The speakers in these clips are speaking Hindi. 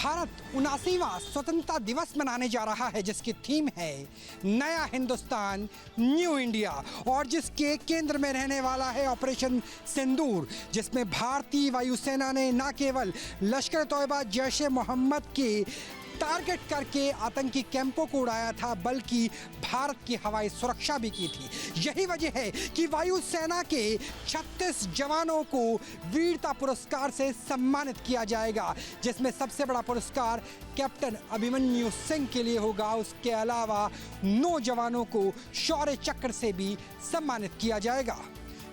भारत 79वां स्वतंत्रता दिवस मनाने जा रहा है, जिसकी थीम है नया हिंदुस्तान, न्यू इंडिया, और जिसके केंद्र में रहने वाला है ऑपरेशन सिंदूर, जिसमें भारतीय वायुसेना ने न केवल लश्कर तोयबा जैश ए मोहम्मद के टारगेट करके आतंकी कैंपों को उड़ाया था, बल्कि भारत की हवाई सुरक्षा भी की थी। यही वजह है कि वायुसेना के 36 जवानों को वीरता पुरस्कार से सम्मानित किया जाएगा, जिसमें सबसे बड़ा पुरस्कार कैप्टन अभिमन्यु सिंह के लिए होगा। उसके अलावा 9 जवानों को शौर्य चक्र से भी सम्मानित किया जाएगा।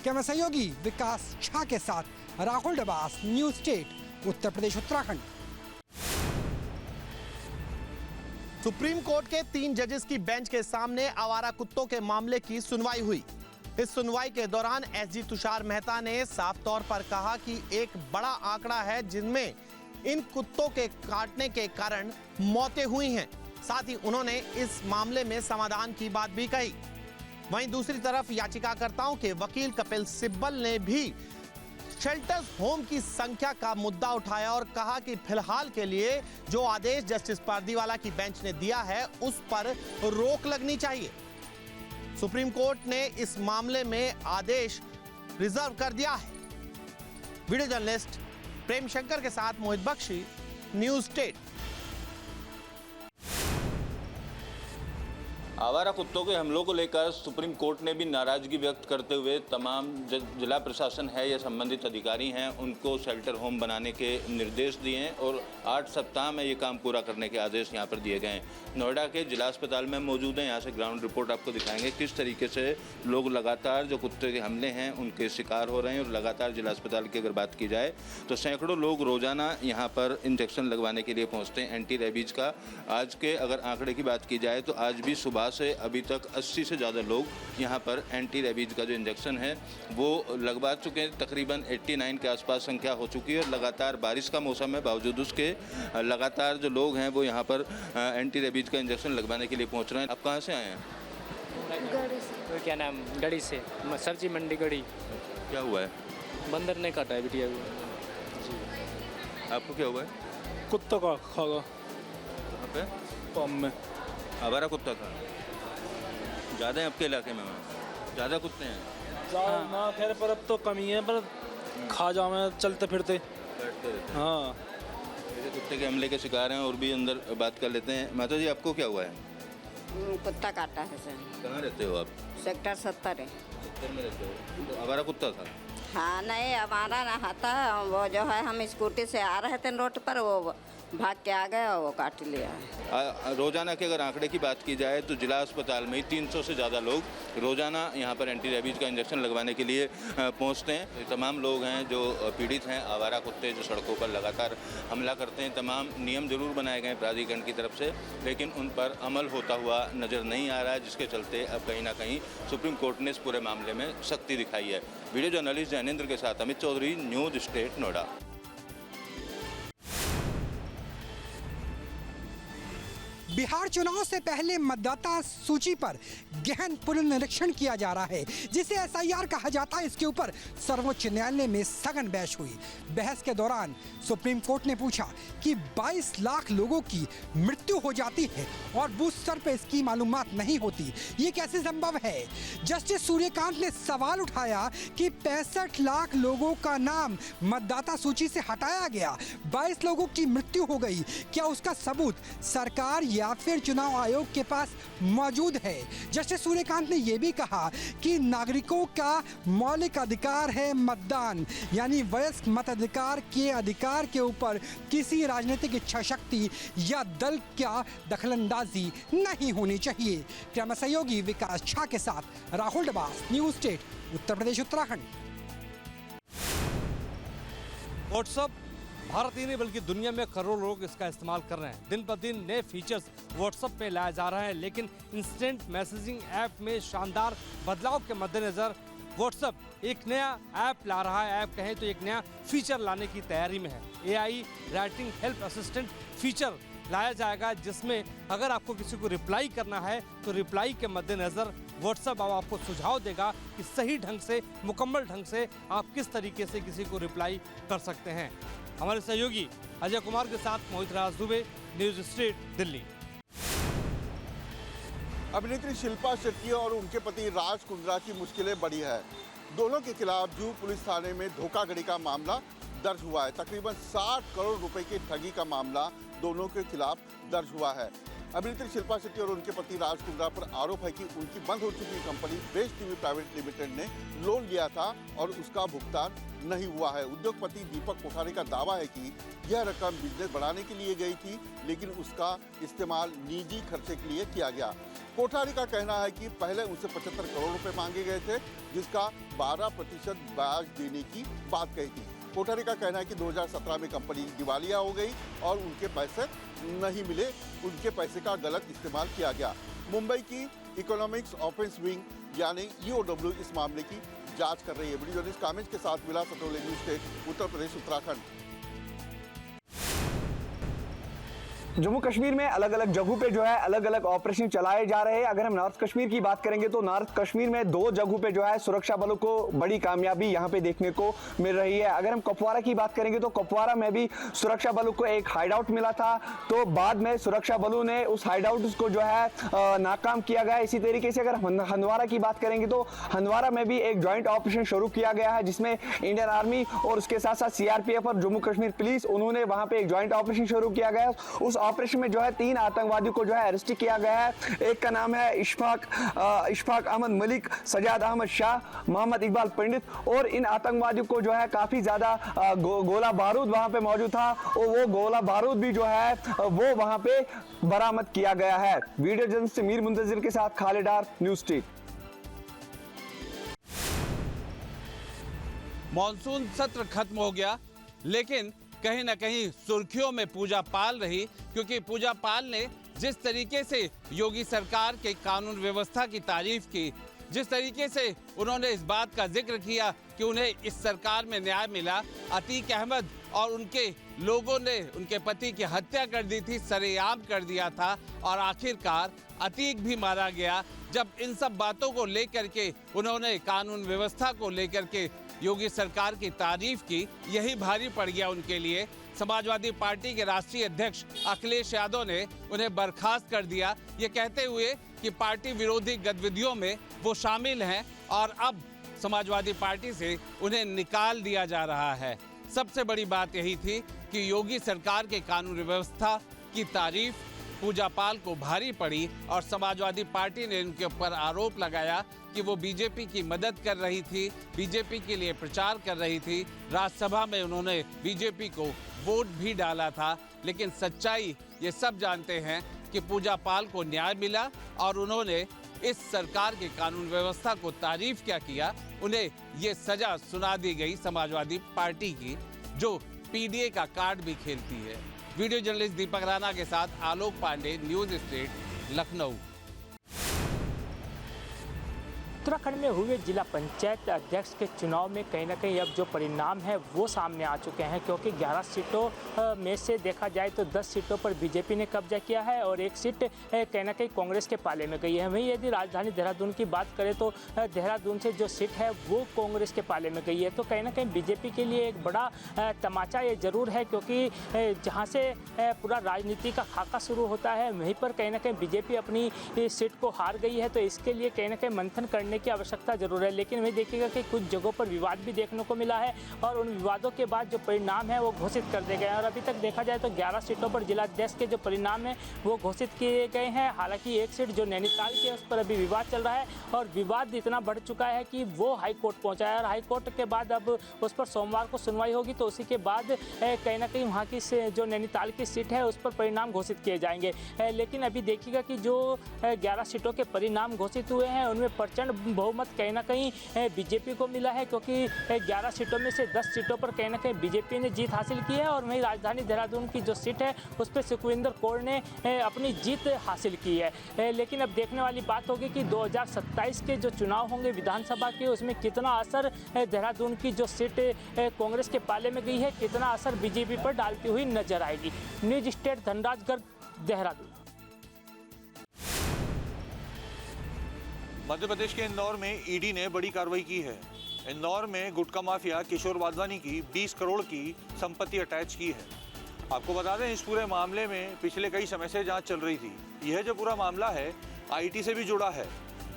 कैमरा सहयोगी विकास झा के साथ Rahul Dabas, news state, Uttar Pradesh, Uttarakhand. Supreme court के 3 जजेस की बेंच के सामने आवारा कुत्तों के मामले की सुनवाई हुई। इस सुनवाई के दौरान एसजी तुषार मेहता ने साफ तौर पर कहा कि एक बड़ा आंकड़ा है जिनमें इन कुत्तों के काटने के कारण मौतें हुई हैं। साथ ही उन्होंने इस मामले में समाधान की बात भी कही। वहीं दूसरी तरफ याचिकाकर्ताओं के वकील कपिल सिब्बल ने भी शेल्टर्स होम की संख्या का मुद्दा उठाया और कहा कि फिलहाल के लिए जो आदेश जस्टिस पारदीवाला की बेंच ने दिया है उस पर रोक लगनी चाहिए। सुप्रीम कोर्ट ने इस मामले में आदेश रिजर्व कर दिया है। वीडियो जर्नलिस्ट प्रेम शंकर के साथ मोहित बख्शी, न्यूज़ स्टेट। आवारा कुत्तों के हमलों को लेकर सुप्रीम कोर्ट ने भी नाराजगी व्यक्त करते हुए तमाम जिला प्रशासन है या संबंधित अधिकारी हैं उनको शेल्टर होम बनाने के निर्देश दिए हैं और 8 सप्ताह में ये काम पूरा करने के आदेश यहाँ पर दिए गए हैं। नोएडा के जिला अस्पताल में मौजूद हैं, यहाँ से ग्राउंड रिपोर्ट आपको दिखाएंगे किस तरीके से लोग लगातार जो कुत्ते के हमले हैं उनके शिकार हो रहे हैं। और लगातार जिला अस्पताल की अगर बात की जाए तो सैकड़ों लोग रोजाना यहाँ पर इंजेक्शन लगवाने के लिए पहुँचते हैं एंटी रेबीज का। आज के अगर आंकड़े की बात की जाए तो आज भी सुबह से अभी तक 80 से ज़्यादा लोग यहाँ पर एंटी रेबीज का जो इंजेक्शन है वो लगवा चुके हैं। तकरीबन 89 के आसपास संख्या हो चुकी है और लगातार बारिश का मौसम है, बावजूद उसके लगातार जो लोग हैं वो यहाँ पर एंटी रेबीज का इंजेक्शन लगवाने के लिए पहुँच रहे हैं। आप कहाँ से आए हैं? गढ़ी से। क्या नाम? गढ़ी से, सब्जी मंडी गढ़ी। क्या हुआ है? बंदर ने काटा है बिटिया को। आपको क्या हुआ है? कुत्ता का खागा। कहाँ पे? पम में। आवारा कुत्ता था ज़्यादा है आपके इलाके में? वहाँ ज़्यादा कुत्ते हैं? हाँ ना, खैर पर अब तो कमी है, पर खा जाओ में चलते फिरते बैठते रहते हैं। हाँ, ऐसे कुत्ते के हमले के शिकार हैं और भी अंदर बात कर लेते हैं। माता जी, आपको क्या हुआ है? कुत्ता काटा है सर। कहाँ रहते हो आप? सेक्टर 70 है। 70 में रहते हो? तो आवारा कुत्ता था? हाँ नहीं, हमारा ना था, वो जो है हम स्कूटी से आ रहे थे रोड पर, वो भाग के आ गए और वो काट लिया है। रोज़ाना के अगर आंकड़े की बात की जाए तो जिला अस्पताल में 300 से ज़्यादा लोग रोज़ाना यहाँ पर एंटी रेबीज का इंजेक्शन लगवाने के लिए पहुँचते हैं। ये तमाम लोग हैं जो पीड़ित हैं, आवारा कुत्ते जो सड़कों पर लगातार हमला करते हैं। तमाम नियम जरूर बनाए गए प्राधिकरण की तरफ से, लेकिन उन पर अमल होता हुआ नज़र नहीं आ रहा है, जिसके चलते अब कहीं ना कहीं सुप्रीम कोर्ट ने इस पूरे मामले में सख्ती दिखाई है। वीडियो जर्नलिस्ट जैनेंद्र के साथ अमित चौधरी, न्यूज़ स्टेट, नोएडा। बिहार चुनाव से पहले मतदाता सूची पर गहन पुनर्निरीक्षण किया जा रहा है, जिसे एसआईआर कहा जाता है। इसके ऊपर सर्वोच्च न्यायालय में सघन बहस हुई। बहस के दौरान सुप्रीम कोर्ट ने पूछा कि 22 लाख लोगों की मृत्यु हो जाती है और बूथ स्तर पर इसकी मालूमात नहीं होती, ये कैसे संभव है? जस्टिस सूर्यकांत ने सवाल उठाया कि 65 लाख लोगों का नाम मतदाता सूची से हटाया गया, 22 लोगों की मृत्यु हो गई, क्या उसका सबूत सरकार या फिर चुनाव आयोग के पास मौजूद है? जस्टिस सूर्यकांत ने यह भी कहा कि नागरिकों का मौलिक अधिकार है मतदान, यानी वयस्क मताधिकार के अधिकार के ऊपर किसी राजनीतिक इच्छा शक्ति या दल का दखलंदाजी नहीं होनी चाहिए। कैमरा सहयोगी विकास झा के साथ Rahul Dabas, news state, Uttar Pradesh, Uttarakhand. WhatsApp Bharat ही नहीं बल्कि दुनिया में करोड़ों लोग इसका इस्तेमाल कर रहे हैं। दिन पर दिन नए फीचर्स व्हाट्सएप पे लाया जा रहा है, लेकिन इंस्टेंट मैसेजिंग ऐप में शानदार बदलाव के मद्देनजर व्हाट्सएप एक नया ऐप ला रहा है। ऐप कहें तो एक नया फीचर लाने की तैयारी में है। AI writing help assistant feature लाया जाएगा, जिसमें अगर आपको किसी को रिप्लाई करना है तो रिप्लाई के मद्देनजर व्हाट्सएप अब आपको सुझाव देगा कि सही ढंग से, मुकम्मल ढंग से आप किस तरीके से किसी को रिप्लाई कर सकते हैं। हमारे सहयोगी अजय कुमार के साथ मोहित राज दुबे, न्यूज स्ट्रीट, दिल्ली। अभिनेत्री शिल्पा शेट्टी और उनके पति राज कुंद्रा की मुश्किलें बढ़ी है। दोनों के खिलाफ जुहू पुलिस थाने में धोखाधड़ी का मामला दर्ज हुआ है। तकरीबन 60 करोड़ रुपए की ठगी का मामला दोनों के खिलाफ दर्ज हुआ है। अभिनेत्री शिल्पा शेट्टी और उनके पति राज कुंद्रा पर आरोप है कि उनकी बंद हो चुकी company best TV private limited ने लोन लिया था और उसका भुगतान नहीं हुआ है। उद्योगपति दीपक कोठारी का दावा है कि यह रकम बिजनेस बढ़ाने के लिए गई थी, लेकिन उसका इस्तेमाल निजी खर्चे के लिए किया गया। कोठारी का कहना है कि पहले उनसे 75 करोड़ रुपए मांगे गए थे, जिसका 12% ब्याज देने की बात कही थी। कोठारी का कहना है कि 2017 में कंपनी दिवालिया हो गई और उनके पैसे नहीं मिले, उनके पैसे का गलत इस्तेमाल किया गया। मुंबई की इकोनॉमिक्स ऑफेंस विंग यानी EOW इस मामले की जांच कर रही है। वीडियो जर्नलिस्ट कामेश के साथ विलास अटोले, न्यूज स्टेट, उत्तर प्रदेश, उत्तराखंड। जम्मू कश्मीर में अलग अलग जगहों पे जो है अलग अलग ऑपरेशन चलाए जा रहे हैं। अगर हम नॉर्थ कश्मीर की बात करेंगे तो नॉर्थ कश्मीर में 2 जगहों पे जो है सुरक्षा बलों को बड़ी कामयाबी यहां पे देखने को मिल रही है। अगर हम कुपवारा की बात करेंगे तो कुपवारा में भी सुरक्षा बलों को एक हाइडआउट मिला था, तो बाद में सुरक्षा बलों ने उस हाइडआउट को जो है नाकाम किया गया। इसी तरीके से अगर हंदवाड़ा की बात करेंगे तो हंदवाड़ा में भी एक ज्वाइंट ऑपरेशन शुरू किया गया है, जिसमें इंडियन आर्मी और उसके साथ साथ CRPF और जम्मू कश्मीर पुलिस, उन्होंने वहां पे एक ज्वाइंट ऑपरेशन शुरू किया गया। उस ऑपरेशन में जो है 3 आतंकवादियों को जो है अरेस्ट किया गया है। एक का नाम है इशफाक अहमद मलिक, सजाद अहमद शाह, मोहम्मद इकबाल पंडित, और इन आतंकवादियों को जो है काफी ज्यादा गोला बारूद वहां पे मौजूद था और वो गोला बारूद भी जो है वो वहां पे बरामद किया गया है। वीडियो जर्नलिस्ट मीर मुंतजिर के साथ खालिद डार, न्यूज स्ट्रीट। मॉनसून सत्र खत्म हो गया, लेकिन कहीं ना कहीं सुर्खियों में पूजा पाल रही, क्योंकि पूजा पाल ने जिस तरीके से योगी सरकार के कानून व्यवस्था की तारीफ की, जिस तरीके से उन्होंने इस बात का जिक्र किया कि उन्हें इस सरकार में न्याय मिला, अतीक अहमद और उनके लोगों ने उनके पति की हत्या कर दी थी, सरेआम कर दिया था और आखिरकार अतीक भी मारा गया। जब इन सब बातों को लेकर के उन्होंने कानून व्यवस्था को लेकर के योगी सरकार की तारीफ की, यही भारी पड़ गया उनके लिए। समाजवादी पार्टी के राष्ट्रीय अध्यक्ष अखिलेश यादव ने उन्हें बर्खास्त कर दिया, ये कहते हुए कि पार्टी विरोधी गतिविधियों में वो शामिल हैं और अब समाजवादी पार्टी से उन्हें निकाल दिया जा रहा है। सबसे बड़ी बात यही थी कि योगी सरकार के कानून व्यवस्था की तारीफ पूजा पाल को भारी पड़ी और समाजवादी पार्टी ने उनके ऊपर आरोप लगाया कि वो बीजेपी की मदद कर रही थी, बीजेपी के लिए प्रचार कर रही थी। राज्यसभा में उन्होंने बीजेपी को वोट भी डाला था, लेकिन सच्चाई ये सब जानते हैं कि पूजा पाल को न्याय मिला और उन्होंने इस सरकार के कानून व्यवस्था को तारीफ क्या किया, उन्हें ये सजा सुना दी गई समाजवादी पार्टी की, जो PDA का कार्ड भी खेलती है। वीडियो जर्नलिस्ट दीपक राणा के साथ आलोक पांडे, न्यूज स्ट्रीट, लखनऊ। उत्तराखंड में हुए जिला पंचायत अध्यक्ष के चुनाव में कहीं ना कहीं अब जो परिणाम है वो सामने आ चुके हैं, क्योंकि 11 सीटों में से देखा जाए तो 10 सीटों पर बीजेपी ने कब्जा किया है और एक सीट कहीं ना कहीं कांग्रेस के पाले में गई है। वहीं यदि राजधानी देहरादून की बात करें तो देहरादून से जो सीट है वो कांग्रेस के पाले में गई है। तो कहीं ना कहीं बीजेपी के लिए एक बड़ा तमाचा ये जरूर है, क्योंकि जहाँ से पूरा राजनीति का खाका शुरू होता है वहीं पर कहीं ना कहीं बीजेपी अपनी सीट को हार गई है। तो इसके लिए कहीं ना कहीं मंथन करने की आवश्यकता जरूर है। लेकिन वही देखिएगा कि कुछ जगहों पर विवाद भी देखने को मिला है और उन विवादों के बाद जो परिणाम है वो घोषित कर दिए गए हैं। और अभी तक देखा जाए तो 11 सीटों पर जिला अध्यक्ष के जो परिणाम है वो घोषित किए गए हैं। हालांकि एक सीट जो नैनीताल की है उस पर अभी विवाद चल रहा है और विवाद इतना बढ़ चुका है कि वो हाईकोर्ट पहुंचा है और हाईकोर्ट के बाद अब उस पर सोमवार को सुनवाई होगी। तो उसी के बाद कहीं ना कहीं वहाँ की जो नैनीताल की सीट है उस पर परिणाम घोषित किए जाएंगे। लेकिन अभी देखिएगा कि जो 11 सीटों के परिणाम घोषित हुए हैं उनमें प्रचंड बहुमत कहीं ना कहीं बीजेपी को मिला है, क्योंकि 11 सीटों में से 10 सीटों पर कहीं ना कहीं बीजेपी ने जीत हासिल की है। और वहीं राजधानी देहरादून की जो सीट है उस पर सुखविंदर कौर ने अपनी जीत हासिल की है। लेकिन अब देखने वाली बात होगी कि 2027 के जो चुनाव होंगे विधानसभा के, उसमें कितना असर देहरादून की जो सीट कांग्रेस के पाले में गई है, कितना असर बीजेपी पर डालती हुई नजर आएगी। News state Dhanraj Garg, Dehradun. मध्य प्रदेश के इंदौर में ईडी ने बड़ी कार्रवाई की है। इंदौर में गुटखा माफिया किशोर वाधवानी की 20 करोड़ की संपत्ति अटैच की है। आपको बता दें, इस पूरे मामले में पिछले कई समय से जांच चल रही थी। यह जो पूरा मामला है आईटी से भी जुड़ा है,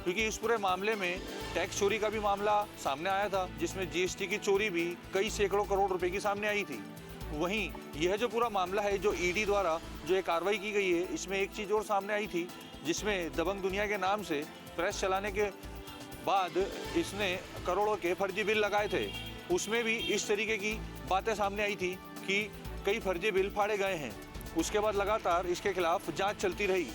क्योंकि इस पूरे मामले में टैक्स चोरी का भी मामला सामने आया था, जिसमें जीएसटी की चोरी भी कई सैकड़ों करोड़ रुपए की सामने आई थी। वहीं यह जो पूरा मामला है, जो ईडी द्वारा जो ये कार्रवाई की गई है, इसमें एक चीज़ और सामने आई थी, जिसमें दबंग दुनिया के नाम से प्रेस चलाने के बाद इसने करोड़ों के फर्जी बिल लगाए थे। उसमें भी इस तरीके की बातें सामने आई थी कि कई फर्जी बिल फाड़े गए हैं। उसके बाद लगातार इसके खिलाफ जांच चलती रही।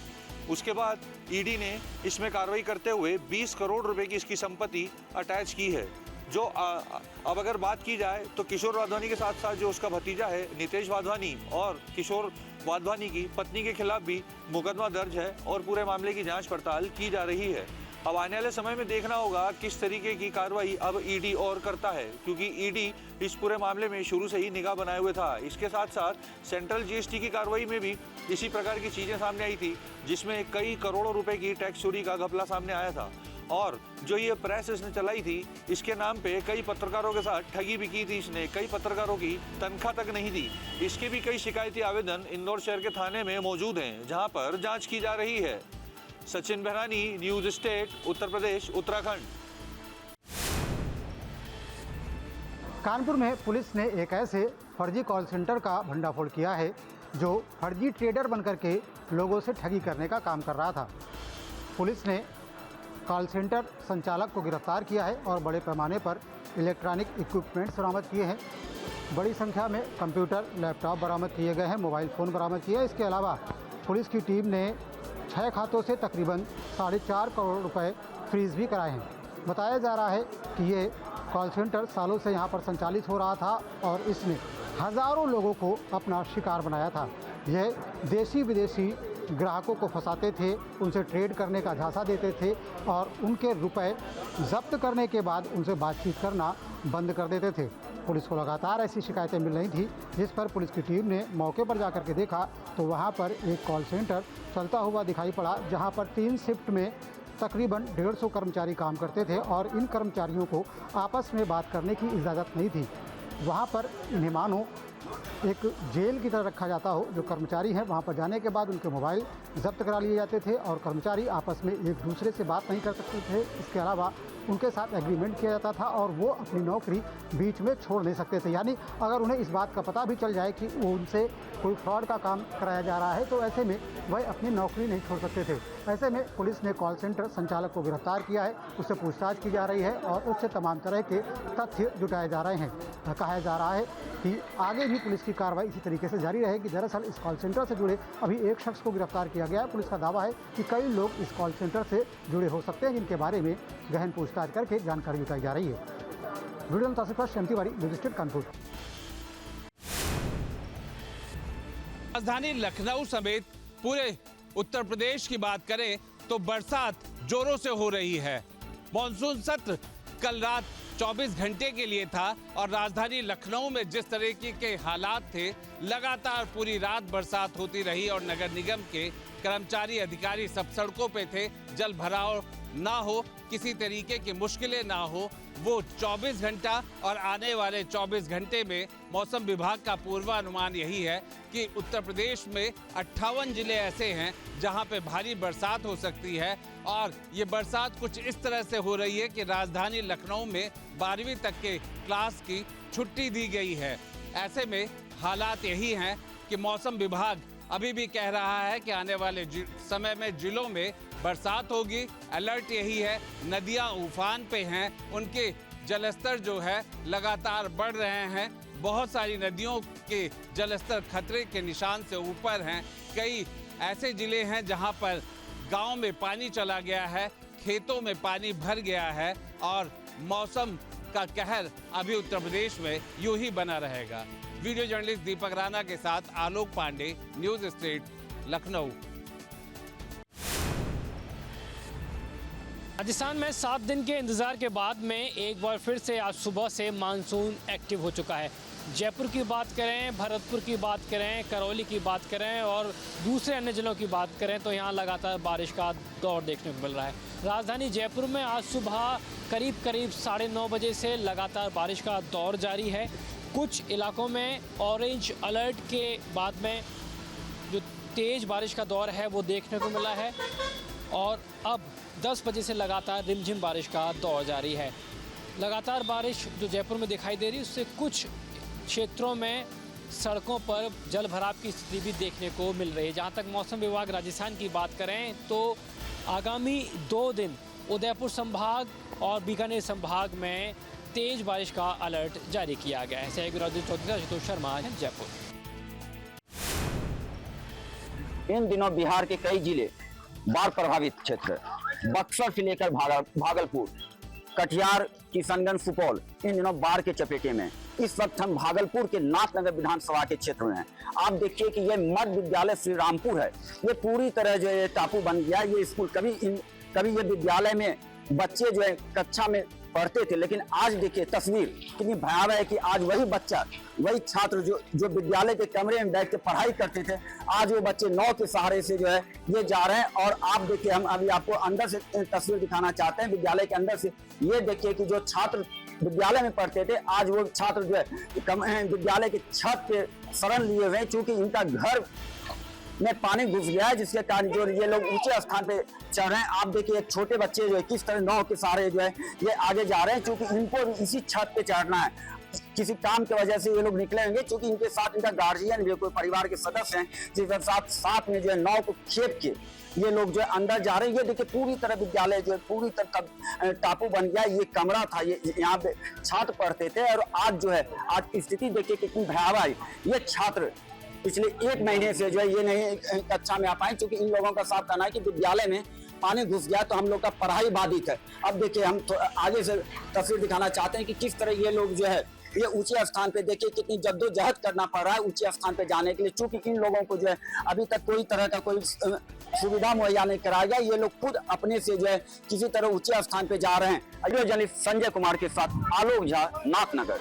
उसके बाद ईडी ने इसमें कार्रवाई करते हुए 20 करोड़ रुपए की इसकी संपत्ति अटैच की है। जो अब अगर बात की जाए तो किशोर वाधवानी के साथ साथ जो उसका भतीजा है नितेश वाधवानी और किशोर वाधवानी की पत्नी के खिलाफ भी मुकदमा दर्ज है और पूरे मामले की जांच पड़ताल की जा रही है। अब आने वाले समय में देखना होगा किस तरीके की कार्रवाई अब ईडी और करता है, क्योंकि ईडी इस पूरे मामले में शुरू से ही निगाह बनाए हुए था। इसके साथ साथ सेंट्रल जीएसटी की कार्रवाई में भी इसी प्रकार की चीज़ें सामने आई थी, जिसमें कई करोड़ों रुपए की टैक्स चोरी का घपला सामने आया था। और जो ये प्रेस इसने चलाई थी, इसके नाम पे कई पत्रकारों के साथ ठगी भी की थी इसने। कई पत्रकारों की तनख्वाह तक नहीं दी। इसके भी कई शिकायती आवेदन इंदौर शहर के थाने में मौजूद हैं, जहां पर जांच की जा रही है। Sachin बहरानी, news state, Uttar Pradesh, Uttarakhand. कानपुर में पुलिस ने एक ऐसे फर्जी कॉल सेंटर का भंडाफोड़ किया है जो फर्जी ट्रेडर बनकर के लोगों से ठगी करने का काम कर रहा था। पुलिस ने कॉल सेंटर संचालक को गिरफ्तार किया है और बड़े पैमाने पर इलेक्ट्रॉनिक इक्विपमेंट्स बरामद किए हैं। बड़ी संख्या में कंप्यूटर, लैपटॉप बरामद किए गए हैं, मोबाइल फ़ोन बरामद किए हैं। इसके अलावा पुलिस की टीम ने 6 खातों से तकरीबन 4.5 करोड़ रुपए फ्रीज भी कराए हैं। बताया जा रहा है कि ये कॉल सेंटर सालों से यहाँ पर संचालित हो रहा था और इसने हज़ारों लोगों को अपना शिकार बनाया था। यह देसी विदेशी ग्राहकों को फंसाते थे, उनसे ट्रेड करने का झांसा देते थे और उनके रुपए जब्त करने के बाद उनसे बातचीत करना बंद कर देते थे। पुलिस को लगातार ऐसी शिकायतें मिल रही थी, जिस पर पुलिस की टीम ने मौके पर जाकर के देखा तो वहाँ पर एक कॉल सेंटर चलता हुआ दिखाई पड़ा, जहाँ पर 3 शिफ्ट में तकरीबन 150 कर्मचारी काम करते थे और इन कर्मचारियों को आपस में बात करने की इजाज़त नहीं थी। वहाँ पर इन्हें मानो एक जेल की तरह रखा जाता हो। जो कर्मचारी हैं वहाँ पर जाने के बाद उनके मोबाइल जब्त करा लिए जाते थे और कर्मचारी आपस में एक दूसरे से बात नहीं कर सकते थे। इसके अलावा उनके साथ एग्रीमेंट किया जाता था और वो अपनी नौकरी बीच में छोड़ नहीं सकते थे। यानी अगर उन्हें इस बात का पता भी चल जाए कि वो उनसे कोई फ्रॉड का काम कराया जा रहा है तो ऐसे में वह अपनी नौकरी नहीं छोड़ सकते थे। ऐसे में पुलिस ने कॉल सेंटर संचालक को गिरफ्तार किया है, उससे पूछताछ की जा रही है और उससे तमाम तरह के तथ्य जुटाए जा रहे हैं। कहा जा रहा है कि आगे भी पुलिस की कार्रवाई इसी तरीके से जारी रहेगी। दरअसल इस कॉल सेंटर से जुड़े अभी एक शख्स को गिरफ्तार किया गया है। पुलिस का दावा है कि कई लोग इस कॉल सेंटर से जुड़े हो सकते हैं, जिनके बारे में गहन पूछताछ करके जानकारी जुटाई जा रही है। वीडियो में तासिफ श्याम तिवारी, न्यूज स्टेट कानपुर। राजधानी लखनऊ समेत पूरे उत्तर प्रदेश की बात करें तो बरसात जोरों से हो रही है। मॉनसून सत्र कल रात 24 घंटे के लिए था और राजधानी लखनऊ में जिस तरीके के हालात थे, लगातार पूरी रात बरसात होती रही और नगर निगम के कर्मचारी अधिकारी सब सड़कों पे थे। जल भराव ना हो, किसी तरीके की मुश्किलें ना हो, वो 24 घंटा और आने वाले 24 घंटे में मौसम विभाग का पूर्वानुमान यही है कि उत्तर प्रदेश में 58 जिले ऐसे हैं जहां पे भारी बरसात हो सकती है। और ये बरसात कुछ इस तरह से हो रही है कि राजधानी लखनऊ में 12वीं तक के क्लास की छुट्टी दी गई है। ऐसे में हालात यही हैं कि मौसम विभाग अभी भी कह रहा है कि आने वाले समय में जिलों में बरसात होगी। अलर्ट यही है, नदियां उफान पे हैं, उनके जलस्तर जो है लगातार बढ़ रहे हैं। बहुत सारी नदियों के जलस्तर खतरे के निशान से ऊपर हैं। कई ऐसे जिले हैं जहां पर गांव में पानी चला गया है, खेतों में पानी भर गया है और मौसम का कहर अभी उत्तर प्रदेश में यूं ही बना रहेगा। वीडियो जर्नलिस्ट दीपक राणा के साथ आलोक पांडे, न्यूज स्टेट, लखनऊ। राजस्थान में 7 दिन के इंतजार के बाद में एक बार फिर से आज सुबह से मानसून एक्टिव हो चुका है। जयपुर की बात करें, भरतपुर की बात करें, करौली की बात करें और दूसरे अन्य जिलों की बात करें तो यहाँ लगातार बारिश का दौर देखने को मिल रहा है। राजधानी जयपुर में आज सुबह करीब 9:30 बजे से लगातार बारिश का दौर जारी है। कुछ इलाकों में ऑरेंज अलर्ट के बाद में जो तेज़ बारिश का दौर है वो देखने को मिला है और अब 10 बजे से लगातार रिमझिम बारिश का दौर जारी है। लगातार बारिश जो जयपुर में दिखाई दे रही है उससे कुछ क्षेत्रों में सड़कों पर जल भराव की स्थिति भी देखने को मिल रही है। जहां तक मौसम विभाग राजस्थान की बात करें तो आगामी 2 दिन उदयपुर संभाग और बीकानेर संभाग में तेज बारिश का अलर्ट जारी किया गया है। सहयोगी राजेश चौधरी, आशुतोष शर्मा, जयपुर। इन दिनों बिहार के कई जिले बाढ़ प्रभावित क्षेत्र, बक्सर से लेकर भागलपुर, कटिहार, किशनगंज, सुपौल इन दिनों बाढ़ के चपेटे में। इस वक्त हम भागलपुर के नाथनगर विधानसभा के क्षेत्र में हैं। आप देखिए कि ये मध्य विद्यालय श्री रामपुर है। ये पूरी तरह जो है टापू बन गया। ये स्कूल कभी ये विद्यालय में बच्चे जो है कक्षा में पढ़ते थे, लेकिन आज देखिए तस्वीर कितनी भयावह है कि आज वही बच्चा, वही छात्र जो विद्यालय के कमरे में बैठ के पढ़ाई करते थे, आज वो बच्चे नाव के सहारे से जो है ये जा रहे हैं। और आप देखिए, हम अभी आपको अंदर से तस्वीर दिखाना चाहते हैं विद्यालय के अंदर से। ये देखिए कि जो छात्र विद्यालय में पढ़ते थे, आज वो छात्र जो है विद्यालय के छत पे शरण लिए हुए हैं, चूंकि इनका घर में पानी घुस गया है, जिसके कारण जो ये लोग ऊंचे स्थान पे चढ़ रहे हैं। आप देखिए एक छोटे बच्चे जो है किस तरह नाव के सहारे जो है ये आगे जा रहे हैं, क्योंकि इनको इसी छत पे चढ़ना है। किसी काम की वजह से ये लोग निकले होंगे, क्योंकि इनके साथ इनका गार्जियन भी कोई परिवार के सदस्य हैं, जिसके साथ में जो है नाव को खेप के ये लोग जो है अंदर जा रहे हैं। ये देखिए पूरी तरह विद्यालय जो है पूरी तरह टापू बन गया। ये कमरा था, ये यहाँ पे छात्र पढ़ते थे। और आज जो है आज स्थिति देखिए कितनी भयावह है। ये छात्र पिछले 1 महीने से जो है ये नहीं कक्षा में आ पाए, क्योंकि इन लोगों का साफ कहना है कि विद्यालय में पानी घुस गया तो हम लोग का पढ़ाई बाधित है। अब देखिए हम आगे से तस्वीर दिखाना चाहते हैं कि किस तरह ये लोग जो है ये ऊंचे स्थान पे देखिए कितनी जद्दोजहद करना पड़ रहा है ऊंचे स्थान पे जाने के लिए, चूंकि इन लोगों को जो है अभी तक कोई तरह का कोई सुविधा मुहैया नहीं कराया गया। ये लोग खुद अपने से जो है किसी तरह ऊंचे स्थान पे जा रहे हैं। अजय जर्नलिस्ट संजय कुमार के साथ आलोक झा, नाथनगर।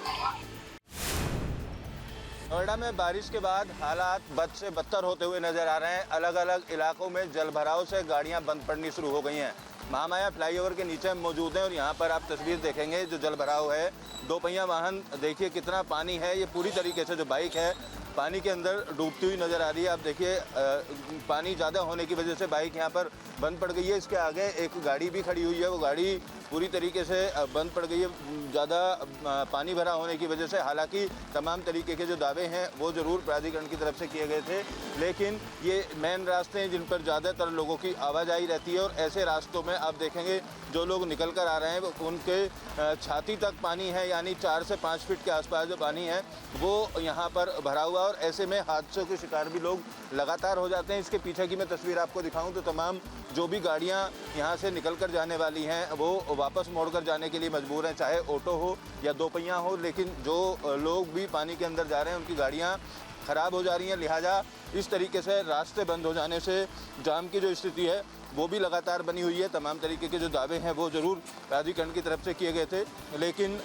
नोएडा में बारिश के बाद हालात बद से बदतर होते हुए नजर आ रहे हैं। अलग अलग इलाकों में जलभराव से गाड़ियां बंद पड़नी शुरू हो गई हैं। महामाया फ्लाईओवर के नीचे मौजूद हैं और यहाँ पर आप तस्वीर देखेंगे जो जलभराव है। 2 पहिया वाहन देखिए कितना पानी है। ये पूरी तरीके से जो बाइक है पानी के अंदर डूबती हुई नज़र आ रही है। आप देखिए पानी ज़्यादा होने की वजह से बाइक यहाँ पर बंद पड़ गई है। इसके आगे एक गाड़ी भी खड़ी हुई है, वो गाड़ी पूरी तरीके से बंद पड़ गई है ज़्यादा पानी भरा होने की वजह से। हालांकि तमाम तरीके के जो दावे हैं वो ज़रूर प्राधिकरण की तरफ से किए गए थे, लेकिन ये मेन रास्ते हैं जिन पर ज़्यादातर लोगों की आवाजाही रहती है। और ऐसे रास्तों में आप देखेंगे जो लोग निकल कर आ रहे हैं उनके छाती तक पानी है, यानी 4 से 5 फीट के आसपास जो पानी है वो यहाँ पर भरा हुआ। और ऐसे में हादसों के शिकार भी लोग लगातार हो जाते हैं। इसके पीछे की मैं तस्वीर आपको दिखाऊं तो तमाम जो भी गाड़ियाँ यहाँ से निकल कर जाने वाली हैं वो वापस मोड़कर जाने के लिए मजबूर हैं, चाहे ऑटो हो या 2 पहिया हो। लेकिन जो लोग भी पानी के अंदर जा रहे हैं उनकी गाड़ियाँ ख़राब हो जा रही हैं। लिहाजा इस तरीके से रास्ते बंद हो जाने से जाम की जो स्थिति है वो भी लगातार बनी हुई है। तमाम तरीके के जो दावे हैं वो ज़रूर प्राधिकरण की तरफ से किए गए थे, लेकिन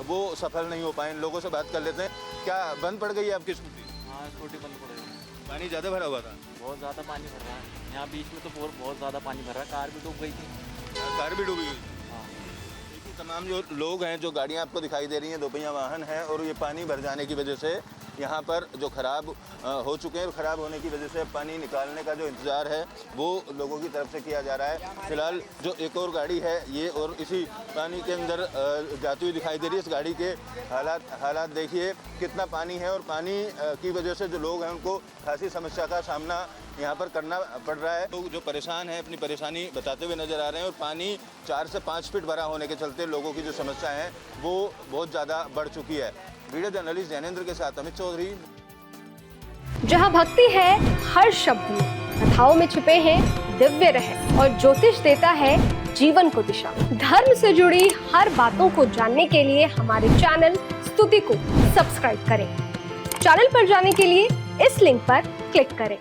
वो सफल नहीं हो पाए। इन लोगों से बात कर लेते हैं। क्या बंद पड़ गई है आपकी स्कूटी? हाँ, स्कूटी बंद पड़ गई। पानी ज़्यादा भरा हुआ था? बहुत ज़्यादा पानी भर रहा है यहाँ बीच में, तो बहुत ज़्यादा पानी भर रहा है। कार भी डूब गई थी। कार भी डूबी हुई? हाँ। देखिए तमाम जो लोग हैं, जो गाड़ियाँ आपको दिखाई दे रही हैं 2 पहिया वाहन हैं, और ये पानी भर जाने की वजह से यहाँ पर जो ख़राब हो चुके हैं, ख़राब होने की वजह से पानी निकालने का जो इंतज़ार है वो लोगों की तरफ से किया जा रहा है। फिलहाल जो एक और गाड़ी है ये और इसी पानी के अंदर जाती हुई दिखाई दे रही है। इस गाड़ी के हालात देखिए कितना पानी है, और पानी की वजह से जो लोग हैं उनको खासी समस्या का सामना यहाँ पर करना पड़ रहा है। लोग जो परेशान हैं अपनी परेशानी बताते हुए नज़र आ रहे हैं, और पानी 4 से 5 फीट भरा होने के चलते लोगों की जो समस्या है वो बहुत ज़्यादा बढ़ चुकी है। वीडियो जर्नलिस्ट जैनेंद्र के साथ अमित चौधरी। जहाँ भक्ति है हर शब्द में, कथाओं में छुपे हैं दिव्य रहस्य, और ज्योतिष देता है जीवन को दिशा। धर्म से जुड़ी हर बातों को जानने के लिए हमारे चैनल स्तुति को सब्सक्राइब करें। चैनल पर जाने के लिए इस लिंक पर क्लिक करें।